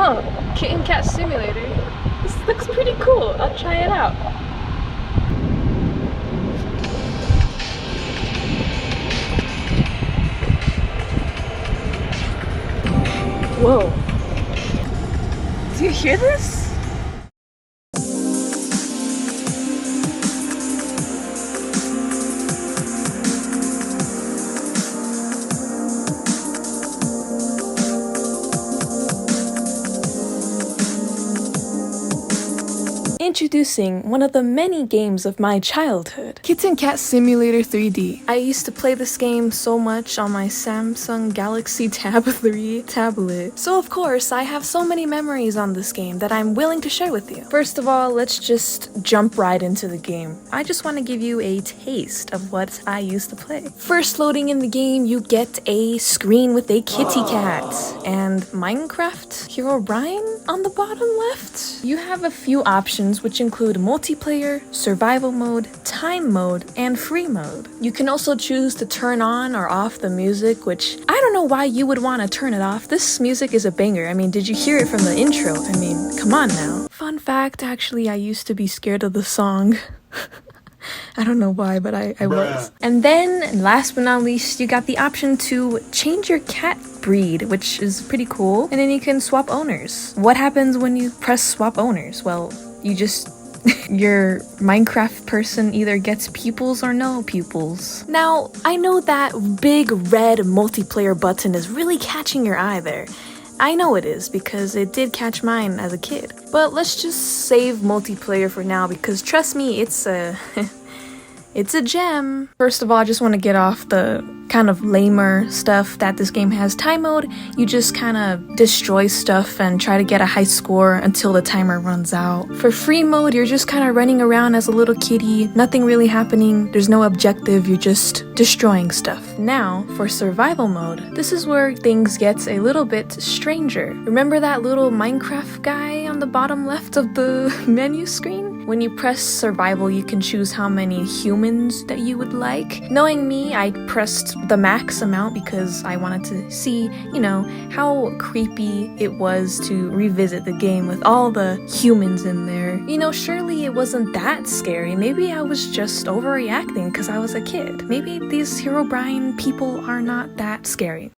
Huh, Kitten Cat Simulator. This looks pretty cool. I'll try it out. Whoa. Do you hear this? Introducing one of the many games of my childhood, Kitten Cat Simulator 3D. I used to play this game so much on my Samsung Galaxy Tab 3 tablet, so of course I have so many memories on this game that I'm willing to share with you. First of all, let's just jump right into the game. I just want to give you a taste of what I used to play. First loading in the game, you get a screen with a kitty cat and Minecraft Hero Brian on the bottom left. You have a few options which include multiplayer, survival mode, time mode, and free mode. You can also choose to turn on or off the music, which I don't know why you would want to turn it off. This music is a banger. I mean, did you hear it from the intro? I mean, come on now. Fun fact, actually, I used to be scared of the song. I don't know why, but I was. And then, last but not least, you got the option to change your cat breed, which is pretty cool. And then you can swap owners. What happens when you press swap owners? Well, you just... your Minecraft person either gets pupils or no pupils. Now, I know that big red multiplayer button is really catching your eye there. I know it is, because it did catch mine as a kid. But let's just save multiplayer for now, because trust me, it's a... it's a gem. First of all, I just want to get off the kind of lamer stuff that this game has. Time mode, you just kind of destroy stuff and try to get a high score until the timer runs out. For free mode, you're just kind of running around as a little kitty, nothing really happening, there's no objective, you're just destroying stuff. Now, for survival mode, this is where things get a little bit stranger. Remember that little Minecraft guy on the bottom left of the menu screen? When you press survival, you can choose how many humans that you would like. Knowing me, I pressed the max amount because I wanted to see, you know, how creepy it was to revisit the game with all the humans in there. You know, surely it wasn't that scary. Maybe I was just overreacting because I was a kid. Maybe these Herobrine people are not that scary.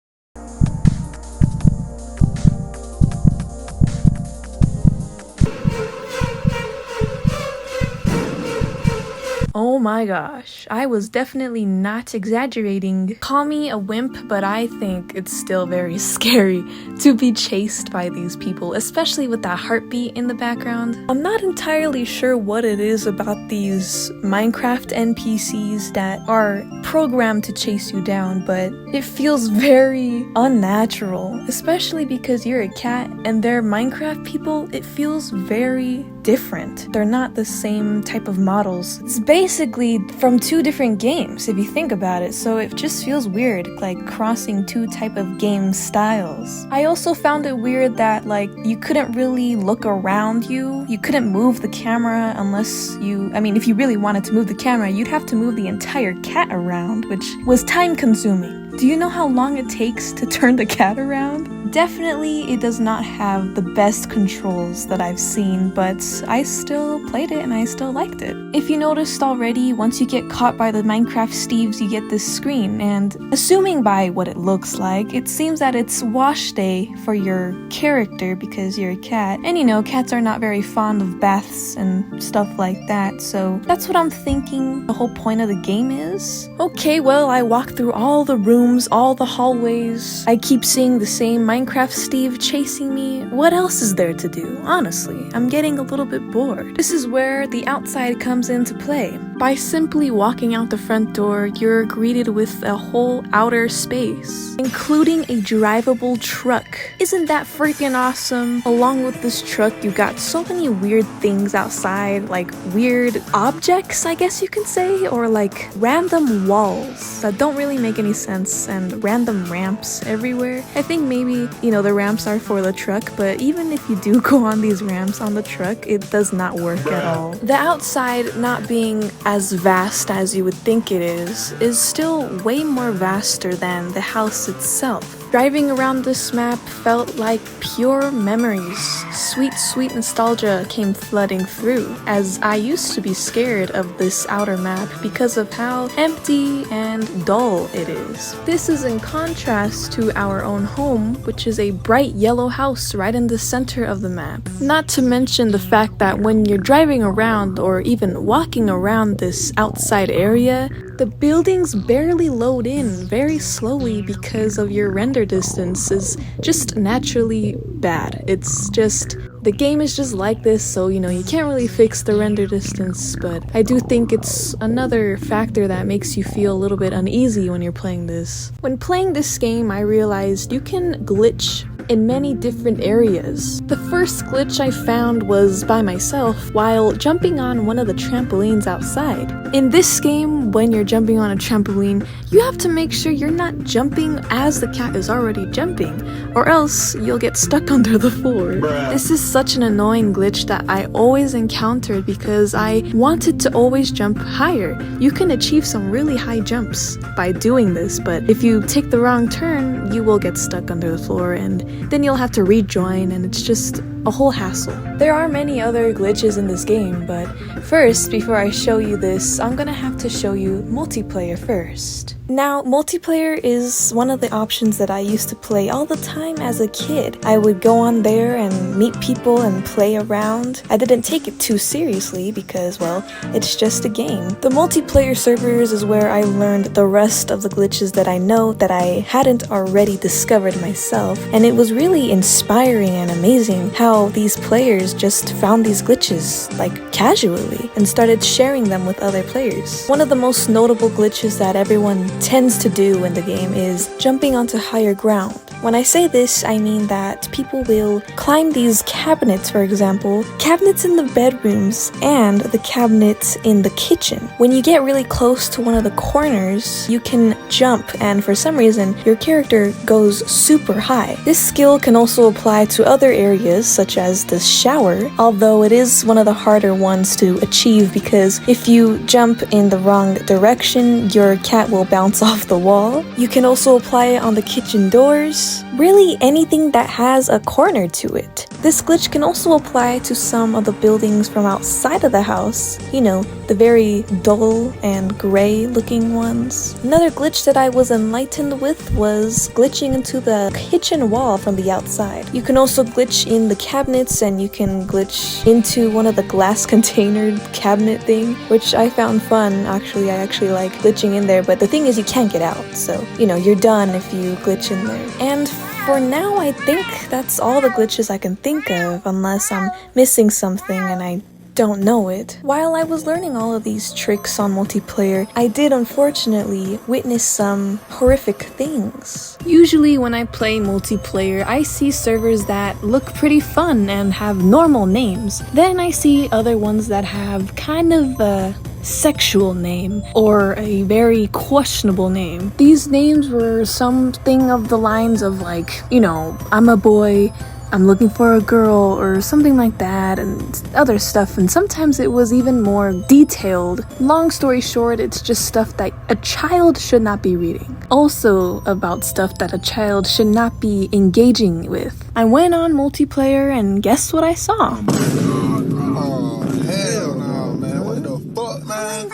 Oh my gosh, I was definitely not exaggerating. Call me a wimp, but I think it's still very scary to be chased by these people, especially with that heartbeat in the background. I'm not entirely sure what it is about these Minecraft NPCs that are programmed to chase you down, but it feels very unnatural, especially because you're a cat and they're Minecraft people. It feels very different. They're not the same type of models. It's basically from two different games if you think about it, so it just feels weird, like crossing two type of game styles. I also found it weird that like you couldn't really look around you. You couldn't move the camera unless you, I mean, if you really wanted to move the camera, you'd have to move the entire cat around, which was time consuming. Do you know how long it takes to turn the cat around? Definitely, it does not have the best controls that I've seen, but I still played it and I still liked it. If you noticed already, once you get caught by the Minecraft Steves, you get this screen, and assuming by what it looks like, it seems that it's wash day for your character because you're a cat. And you know, cats are not very fond of baths and stuff like that, so that's what I'm thinking the whole point of the game is. Okay, well, I walked through all the rooms, all the hallways. I keep seeing the same Minecraft Steve chasing me. What else is there to do? Honestly, I'm getting a little bit bored. This is where the outside comes into play. By simply walking out the front door, you're greeted with a whole outer space, including a drivable truck. Isn't that freaking awesome? Along with this truck, you got so many weird things outside, like weird objects, I guess you can say, or like random walls that don't really make any sense, and random ramps everywhere. I think maybe, you know, the ramps are for the truck, but even if you do go on these ramps on the truck, it does not work at all. The outside not being as vast as you would think it is still way more vaster than the house itself. Driving around this map felt like pure memories. Sweet, sweet nostalgia came flooding through, as I used to be scared of this outer map because of how empty and dull it is. This is in contrast to our own home, which is a bright yellow house right in the center of the map. Not to mention the fact that when you're driving around or even walking around this outside area, the buildings barely load in very slowly because of your render distance is just naturally bad. It's just, the game is just like this, so you can't really fix the render distance, but I do think it's another factor that makes you feel a little bit uneasy when you're playing this. When playing this game, I realized you can glitch in many different areas. The first glitch I found was by myself while jumping on one of the trampolines outside. In this game, when you're jumping on a trampoline, you have to make sure you're not jumping as the cat is already jumping, or else you'll get stuck under the floor. This is such an annoying glitch that I always encountered because I wanted to always jump higher. You can achieve some really high jumps by doing this, but if you take the wrong turn, you will get stuck under the floor and then you'll have to rejoin, and it's just a whole hassle. There are many other glitches in this game, but first, before I show you this, I'm gonna have to show you multiplayer first. Now, multiplayer is one of the options that I used to play all the time as a kid. I would go on there and meet people and play around. I didn't take it too seriously because, well, it's just a game. The multiplayer servers is where I learned the rest of the glitches that I know that I hadn't already discovered myself, and it was really inspiring and amazing how these players just found these glitches, like, casually, and started sharing them with other players. One of the most notable glitches that everyone tends to do in the game is jumping onto higher ground. When I say this, I mean that people will climb these cabinets, for example, cabinets in the bedrooms and the cabinets in the kitchen. When you get really close to one of the corners, you can jump, and for some reason, your character goes super high. This skill can also apply to other areas, such as the shower, although it is one of the harder ones to achieve because if you jump in the wrong direction, your cat will bounce off the wall. You can also apply it on the kitchen doors, really anything that has a corner to it. This glitch can also apply to some of the buildings from outside of the house, the very dull and gray looking ones. Another glitch that I was enlightened with was glitching into the kitchen wall from the outside. You can also glitch in the cabinets, and you can glitch into one of the glass container cabinet thing, which I found fun. Actually, I actually like glitching in there, but the thing is you can't get out, so you're done if you glitch in there. And for now, I think that's all the glitches I can think of, unless I'm missing something and I don't know it. While I was learning all of these tricks on multiplayer, I did unfortunately witness some horrific things. Usually when I play multiplayer, I see servers that look pretty fun and have normal names. Then I see other ones that have kind of a sexual name or a very questionable name. These names were something of the lines of like, I'm a boy, I'm looking for a girl, or something like that, and other stuff, and sometimes it was even more detailed. Long story short, it's just stuff that a child should not be reading. Also about stuff that a child should not be engaging with. I went on multiplayer and guess what I saw? Oh, hell no, man. What the fuck, man?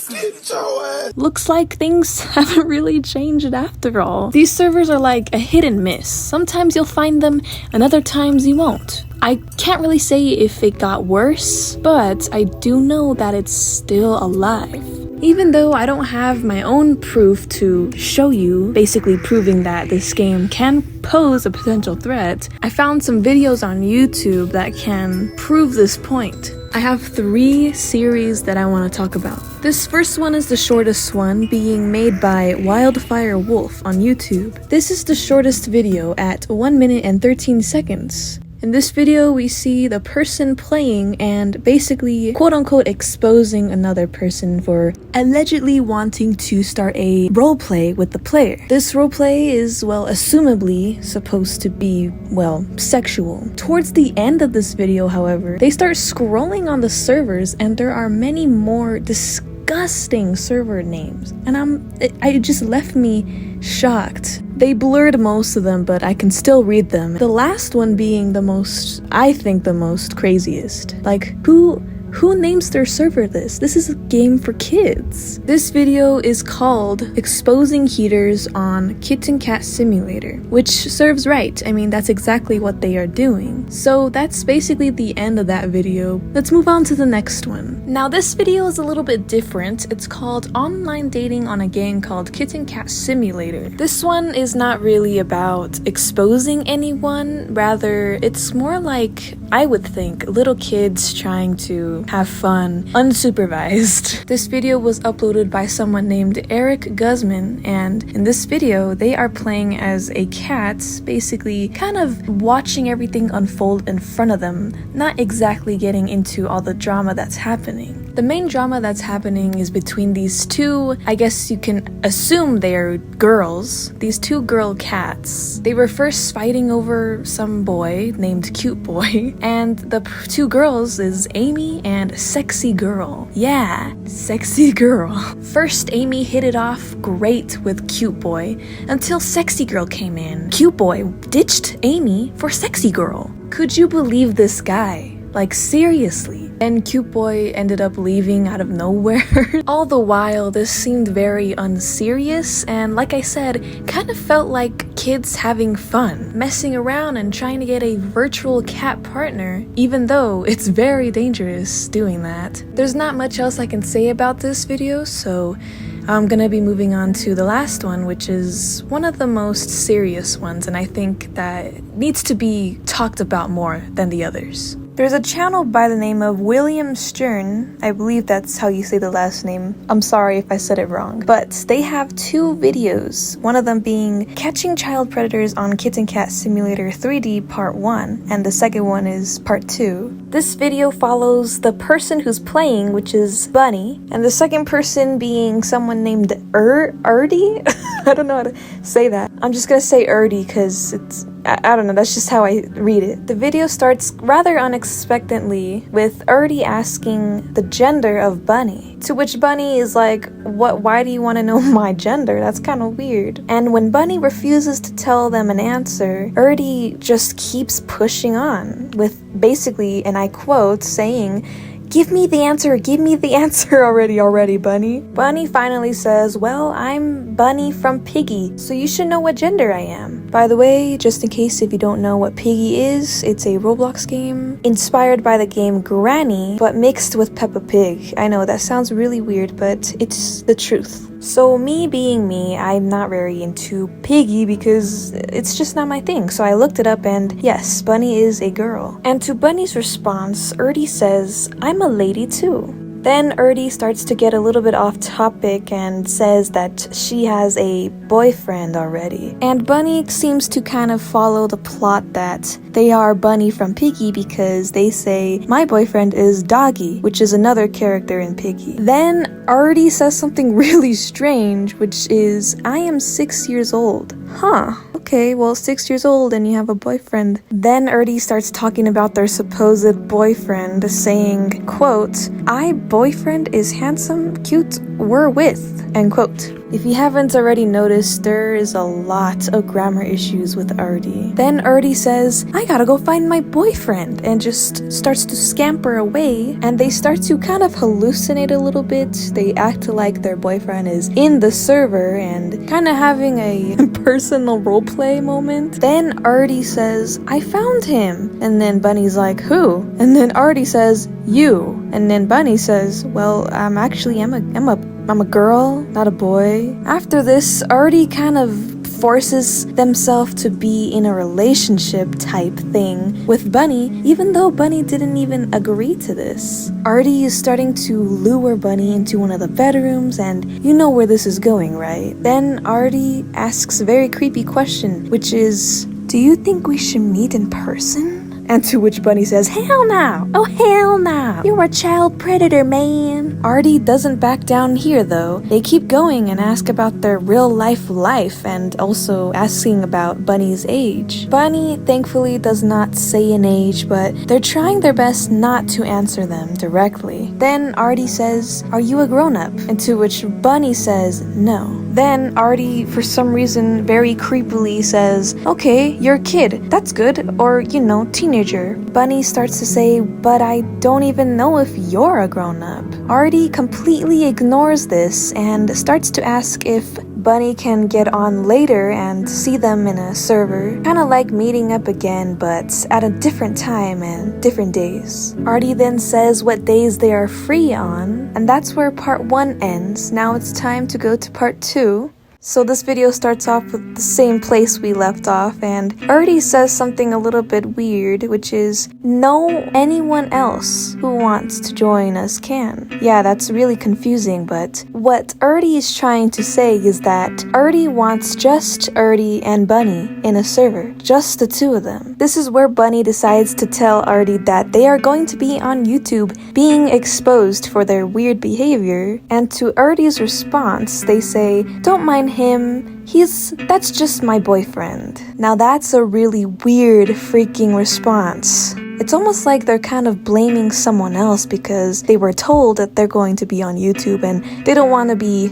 Get your ass. Looks like things haven't really changed after all. These servers are like a hit and miss. Sometimes you'll find them, and other times you won't. I can't really say if it got worse, but I do know that it's still alive. Even though I don't have my own proof to show you, basically proving that this game can pose a potential threat, I found some videos on YouTube that can prove this point. I have 3 series that I want to talk about. This first one is the shortest one, being made by Wildfire Wolf on YouTube. This is the shortest video at 1 minute and 13 seconds. In this video, we see the person playing and basically quote-unquote exposing another person for allegedly wanting to start a roleplay with the player. This roleplay is, well, assumably supposed to be, well, sexual. Towards the end of this video, however, they start scrolling on the servers and there are many more disgusting server names, and it just left me shocked. They blurred most of them, but I can still read them. The last one being I think the most craziest. Like, who names their server this? This is a game for kids. This video is called Exposing Heaters on Kitten Cat Simulator, which serves right. I mean, that's exactly what they are doing. So that's basically the end of that video. Let's move on to the next one. Now this video is a little bit different. It's called Online Dating on a game called Kitten Cat Simulator. This one is not really about exposing anyone. Rather, it's more like, I would think, little kids trying to have fun, unsupervised. This video was uploaded by someone named Eric Guzman, and in this video, they are playing as a cat, basically kind of watching everything unfold in front of them, not exactly getting into all the drama that's happening. The main drama that's happening is between these two, I guess you can assume they're girls, these two girl cats. They were first fighting over some boy named Cute Boy, and the two girls is Amy and Sexy Girl. Yeah, Sexy Girl. First, Amy hit it off great with Cute Boy until Sexy Girl came in. Cute Boy ditched Amy for Sexy Girl. Could you believe this guy? Like, seriously. And Cute Boy ended up leaving out of nowhere. All the while, this seemed very unserious, and like I said, kind of felt like kids having fun, messing around and trying to get a virtual cat partner, even though it's very dangerous doing that. There's not much else I can say about this video, so I'm gonna be moving on to the last one, which is one of the most serious ones, and I think that needs to be talked about more than the others. There's a channel by the name of William Stern, I believe that's how you say the last name. I'm sorry if I said it wrong. But they have two videos, one of them being Catching Child Predators on Kitten Cat Simulator 3D Part 1, and the second one is Part 2. This video follows the person who's playing, which is Bunny, and the second person being someone named Erdy? I don't know how to say that. I'm just gonna say Erdy because I don't know, that's just how I read it. The video starts rather unexpectedly with Erdy asking the gender of Bunny, to which Bunny is like, why do you want to know my gender? That's kind of weird. And when Bunny refuses to tell them an answer, Erdy just keeps pushing on with basically, and I quote, saying, give me the answer already, Bunny. Bunny finally says, well, I'm Bunny from Piggy, so you should know what gender I am. By the way, just in case if you don't know what Piggy is, it's a Roblox game inspired by the game Granny, but mixed with Peppa Pig. I know that sounds really weird, but it's the truth. So me being me, I'm not very into Piggy because it's just not my thing. So I looked it up and yes, Bunny is a girl. And to Bunny's response, Erdy says, I'm a lady too. Then Erdy starts to get a little bit off topic and says that she has a boyfriend already. And Bunny seems to kind of follow the plot that they are Bunny from Piggy because they say, my boyfriend is Doggy, which is another character in Piggy. Then Erdy says something really strange, which is, I am 6 years old. Huh. Okay, well, 6 years old and you have a boyfriend. Then Erdy starts talking about their supposed boyfriend, saying, quote, I boyfriend is handsome, cute, we're with, end quote. If you haven't already noticed, there is a lot of grammar issues with Erdy. Then Erdy says, I gotta go find my boyfriend, and just starts to scamper away, and they start to kind of hallucinate a little bit. They act like their boyfriend is in the server and kind of having a personal roleplay moment. Then Erdy says, I found him, and then Bunny's like, who? And then Erdy says, you. And then Bunny says, well, I'm a girl, not a boy. After this, Erdy kind of forces themselves to be in a relationship type thing with Bunny, even though Bunny didn't even agree to this. Erdy is starting to lure Bunny into one of the bedrooms, and you know where this is going, right? Then Erdy asks a very creepy question, which is, do you think we should meet in person? And to which Bunny says, hell no! Oh hell no! You're a child predator, man! Erdy doesn't back down here though. They keep going and ask about their real life and also asking about Bunny's age. Bunny thankfully does not say an age, but they're trying their best not to answer them directly. Then Erdy says, are you a grown-up? And to which Bunny says, no. Then Artie, for some reason, very creepily says, okay, you're a kid, that's good, or, teenager. Bunny starts to say, but I don't even know if you're a grown-up. Artie completely ignores this and starts to ask if Bunny can get on later and see them in a server, kinda like meeting up again, but at a different time and different days. Artie then says what days they are free on, and that's where part 1 ends. Now it's time to go to part 2. So this video starts off with the same place we left off, and Artie says something a little bit weird, which is, no, anyone else who wants to join us can. Yeah, that's really confusing, but what Artie is trying to say is that Artie wants just Artie and Bunny in a server, just the two of them. This is where Bunny decides to tell Artie that they are going to be on YouTube being exposed for their weird behavior, and to Artie's response, they say, don't mind him, that's just my boyfriend. Now that's a really weird freaking response. It's almost like they're kind of blaming someone else because they were told that they're going to be on YouTube and they don't want to be,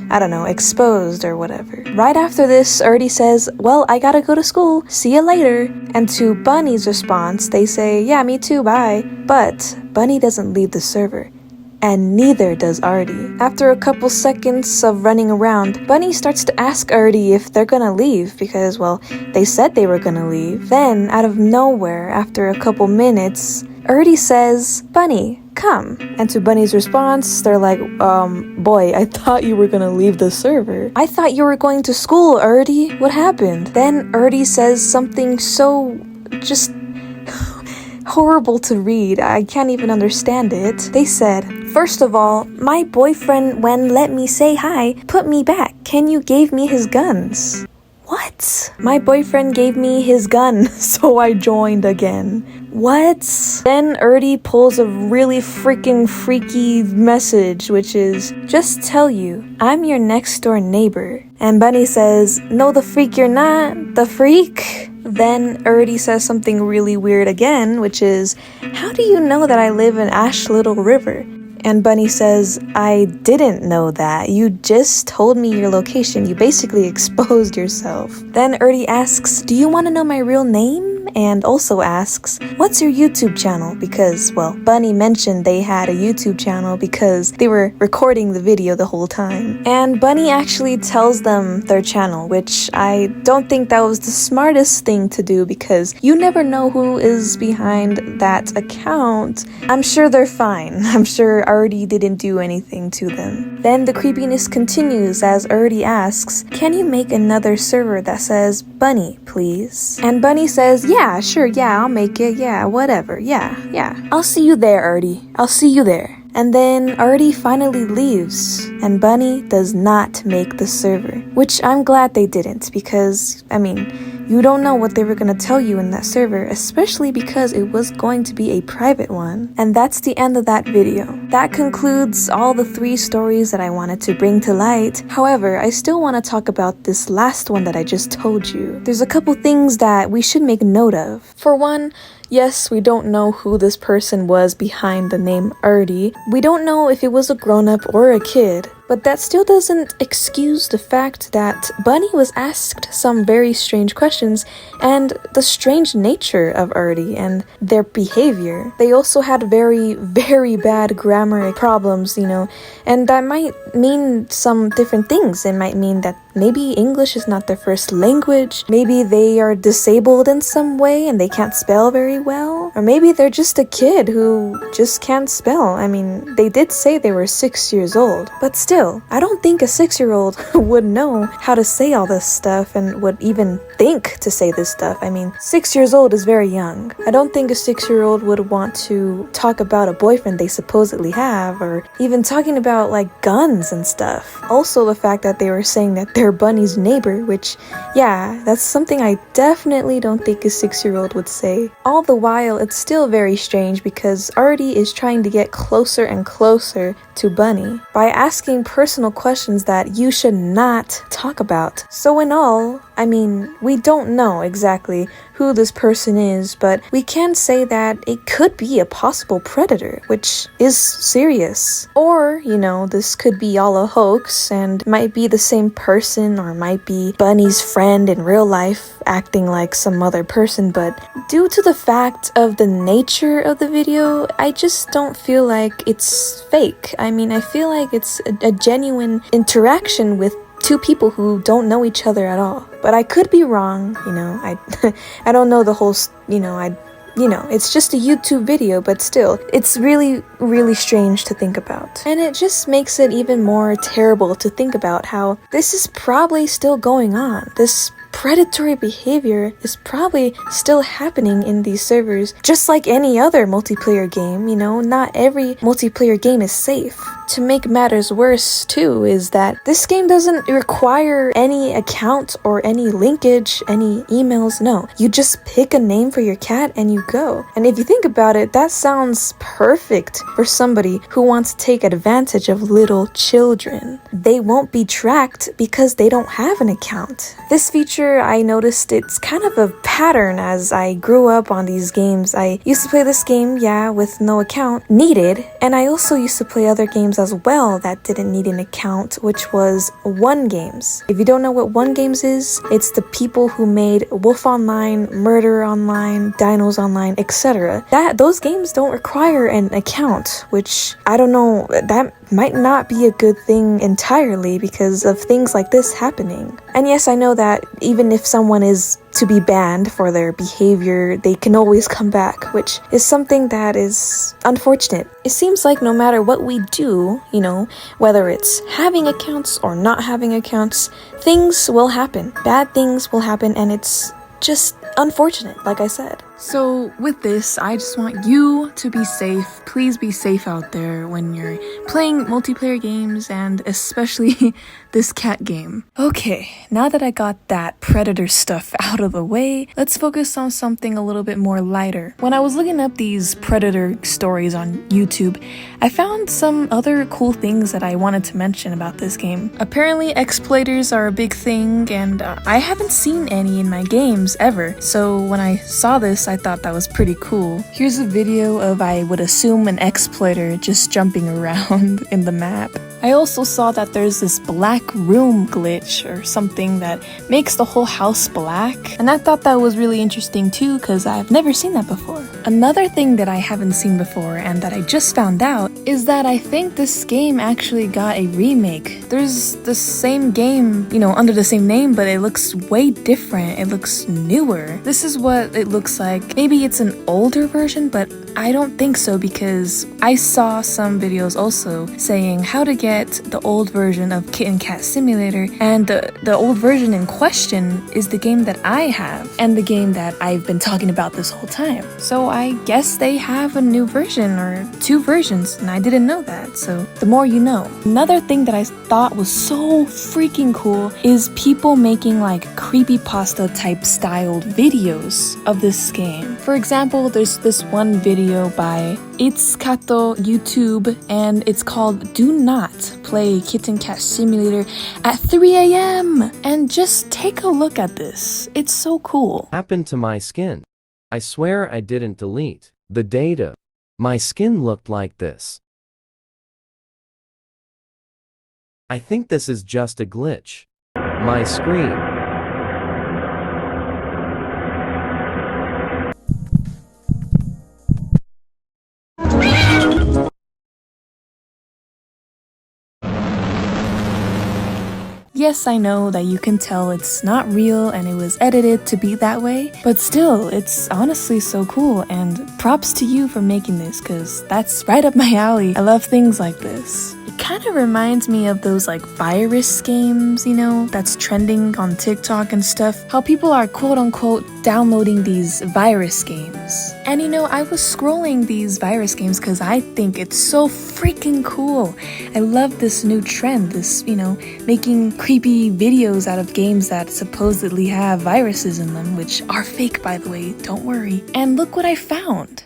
exposed or whatever. Right after this, Artie says, well, I gotta go to school, see you later. And to Bunny's response, they say, yeah, me too, bye. But Bunny doesn't leave the server. And neither does Artie. After a couple seconds of running around, Bunny starts to ask Artie if they're gonna leave because, well, they said they were gonna leave. Then, out of nowhere, after a couple minutes, Artie says, Bunny, come. And to Bunny's response, they're like, boy, I thought you were gonna leave the server. I thought you were going to school, Artie. What happened? Then Artie says something so just horrible to read. I can't even understand it. They said, first of all, my boyfriend, when let me say hi, put me back. Can you gave me his guns? What? My boyfriend gave me his gun, so I joined again. What? Then Artie pulls a really freaking freaky message, which is, just tell you, I'm your next door neighbor. And Bunny says, no the freak you're not, the freak. Then Artie says something really weird again, which is, how do you know that I live in Ash Little River? And Bunny says, I didn't know that. You just told me your location. You basically exposed yourself. Then Artie asks, do you want to know my real name? And also asks, what's your YouTube channel? Because, well, Bunny mentioned they had a YouTube channel because they were recording the video the whole time. And Bunny actually tells them their channel, which I don't think that was the smartest thing to do because you never know who is behind that account. I'm sure they're fine. I'm sure Artie didn't do anything to them. Then the creepiness continues as Artie asks, can you make another server that says Bunny, please? And Bunny says, yeah, sure, yeah, I'll make it, yeah, whatever, yeah. I'll see you there, Artie. I'll see you there. And then Artie finally leaves, and Bunny does not make the server, which I'm glad they didn't because, you don't know what they were going to tell you in that server, especially because it was going to be a private one. And that's the end of that video. That concludes all the 3 stories that I wanted to bring to light. However, I still want to talk about this last one that I just told you. There's a couple things that we should make note of. For one, yes, we don't know who this person was behind the name Artie. We don't know if it was a grown-up or a kid. But that still doesn't excuse the fact that Bunny was asked some very strange questions and the strange nature of Artie and their behavior. They also had very, very bad grammar problems, and that might mean some different things. It might mean that maybe English is not their first language, maybe they are disabled in some way and they can't spell very well, or maybe they're just a kid who just can't spell. They did say they were 6 years old, but still, I don't think a 6-year-old would know how to say all this stuff and would even think to say this stuff. 6 years old is very young. I don't think a 6-year-old would want to talk about a boyfriend they supposedly have, or even talking about guns and stuff. Also the fact that they were saying that they're Bunny's neighbor, which, yeah, that's something I definitely don't think a 6-year-old would say. All the while, it's still very strange because Artie is trying to get closer and closer to Bunny by asking personal questions that you should not talk about. So in all, I mean, we don't know exactly who this person is, but we can say that it could be a possible predator, which is serious. Or, this could be all a hoax and might be the same person, or might be Bunny's friend in real life acting like some other person, but due to the fact of the nature of the video, I just don't feel like it's fake. I mean, I feel like it's a genuine interaction with two people who don't know each other at all. But I could be wrong, I I don't know the whole, it's just a YouTube video, but still, it's really, really strange to think about. And it just makes it even more terrible to think about how this is probably still going on. This predatory behavior is probably still happening in these servers, just like any other multiplayer game, not every multiplayer game is safe. To make matters worse, too, is that this game doesn't require any account or any linkage, any emails, no. You just pick a name for your cat and you go. And if you think about it, that sounds perfect for somebody who wants to take advantage of little children. They won't be tracked because they don't have an account. This feature, I noticed it's kind of a pattern as I grew up on these games. I used to play this game, with no account, needed, and I also used to play other games as well that didn't need an account, which was One Games. If you don't know what One Games is, it's the people who made Wolf Online, Murder Online, Dinos Online, etc. Those games don't require an account, which I don't know, that might not be a good thing entirely because of things like this happening. And yes, I know that even if someone is to be banned for their behavior, they can always come back, which is something that is unfortunate. It seems like no matter what we do, whether it's having accounts or not having accounts, things will happen. Bad things will happen, and it's just unfortunate, like I said. So with this, I just want you to be safe. Please be safe out there when you're playing multiplayer games, and especially this cat game. Okay, now that I got that predator stuff out of the way, let's focus on something a little bit more lighter. When I was looking up these predator stories on YouTube, I found some other cool things that I wanted to mention about this game. Apparently, exploiters are a big thing, and I haven't seen any in my games ever. So when I saw this, I thought that was pretty cool. Here's a video of, I would assume, an exploiter just jumping around in the map. I also saw that there's this black room glitch or something that makes the whole house black, and I thought that was really interesting too because I've never seen that before. Another thing that I haven't seen before and that I just found out is that I think this game actually got a remake. There's the same game, under the same name, but it looks way different. It looks newer. This is what it looks like. Maybe it's an older version, but I don't think so because I saw some videos also saying how to get the old version of Kitten Cat Simulator, and the old version in question is the game that I have and the game that I've been talking about this whole time. So I guess they have a new version or two versions, and I didn't know that, so the more you know. Another thing that I thought was so freaking cool is people making like creepypasta type styled videos of this game. For example, there's this one video by It's Kato YouTube, and it's called Do Not Play Kitten Cat Simulator at 3 a.m. And just take a look at this. It's so cool. Happened to my skin. I swear I didn't delete the data. My skin looked like this. I think this is just a glitch. My screen. Yes, I know that you can tell it's not real and it was edited to be that way, but still, it's honestly so cool, and props to you for making this, cause that's right up my alley. I love things like this. It kind of reminds me of those like virus games, that's trending on TikTok and stuff. How people are quote unquote downloading these virus games. And I was scrolling these virus games because I think it's so freaking cool. I love this new trend, this, making creepy videos out of games that supposedly have viruses in them, which are fake, by the way, don't worry. And look what I found.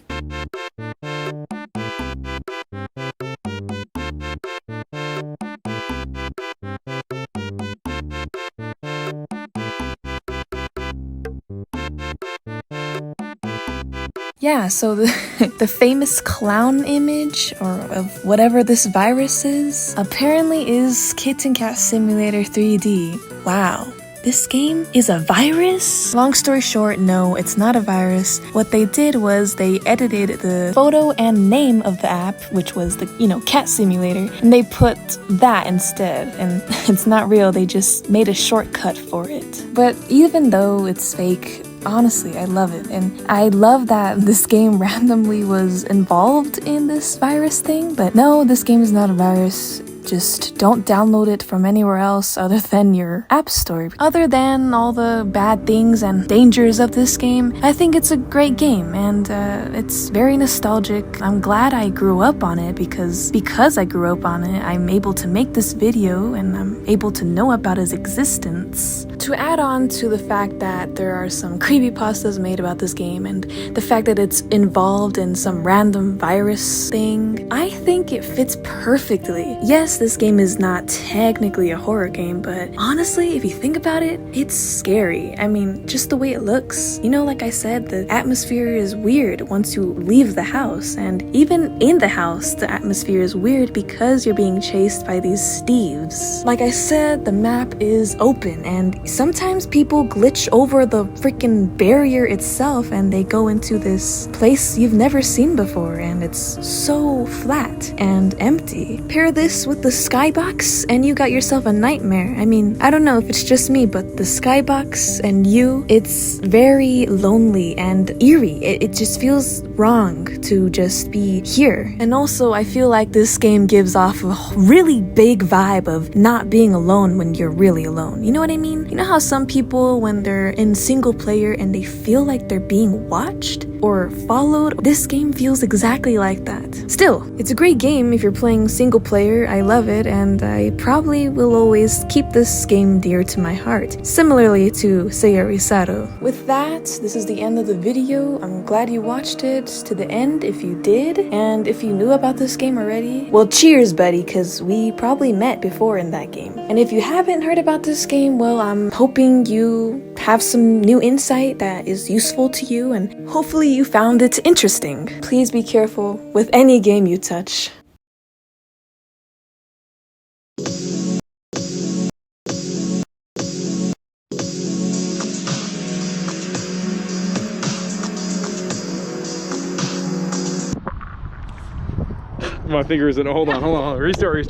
Yeah, so the famous clown image, or of whatever this virus is, apparently is Kitten Cat Simulator 3D. Wow. This game is a virus? Long story short, no, it's not a virus. What they did was they edited the photo and name of the app, which was the, cat simulator, and they put that instead. And it's not real, they just made a shortcut for it. But even though it's fake, honestly, I love it. And I love that this game randomly was involved in this virus thing. But no, this game is not a virus. Just don't download it from anywhere else other than your app store. Other than all the bad things and dangers of this game, I think it's a great game, and it's very nostalgic. I'm glad I grew up on it because I grew up on it, I'm able to make this video and I'm able to know about its existence. To add on to the fact that there are some creepypastas made about this game and the fact that it's involved in some random virus thing, I think it fits perfectly. Yes, this game is not technically a horror game, but honestly, if you think about it, it's scary. I mean, just the way it looks. Like I said, the atmosphere is weird once you leave the house, and even in the house, the atmosphere is weird because you're being chased by these Steves. Like I said, the map is open, and sometimes people glitch over the freaking barrier itself and they go into this place you've never seen before, and it's so flat and empty. Pair this with the skybox and you got yourself a nightmare. I mean, I don't know if it's just me, but the skybox and it's very lonely and eerie. It just feels wrong to just be here. And also, I feel like this game gives off a really big vibe of not being alone when you're really alone. You know what I mean? You know how some people, when they're in single player and they feel like they're being watched or followed? This game feels exactly like that. Still, it's a great game if you're playing single player. I love it, and I probably will always keep this game dear to my heart, similarly to Seiya Risato. With that, this is the end of the video. I'm glad you watched it to the end if you did, and if you knew about this game already, well, cheers, buddy, because we probably met before in that game. And if you haven't heard about this game, well, I'm hoping you have some new insight that is useful to you, and hopefully you found it interesting. Please be careful with any game you touch. My finger isn't. Hold on. Restart.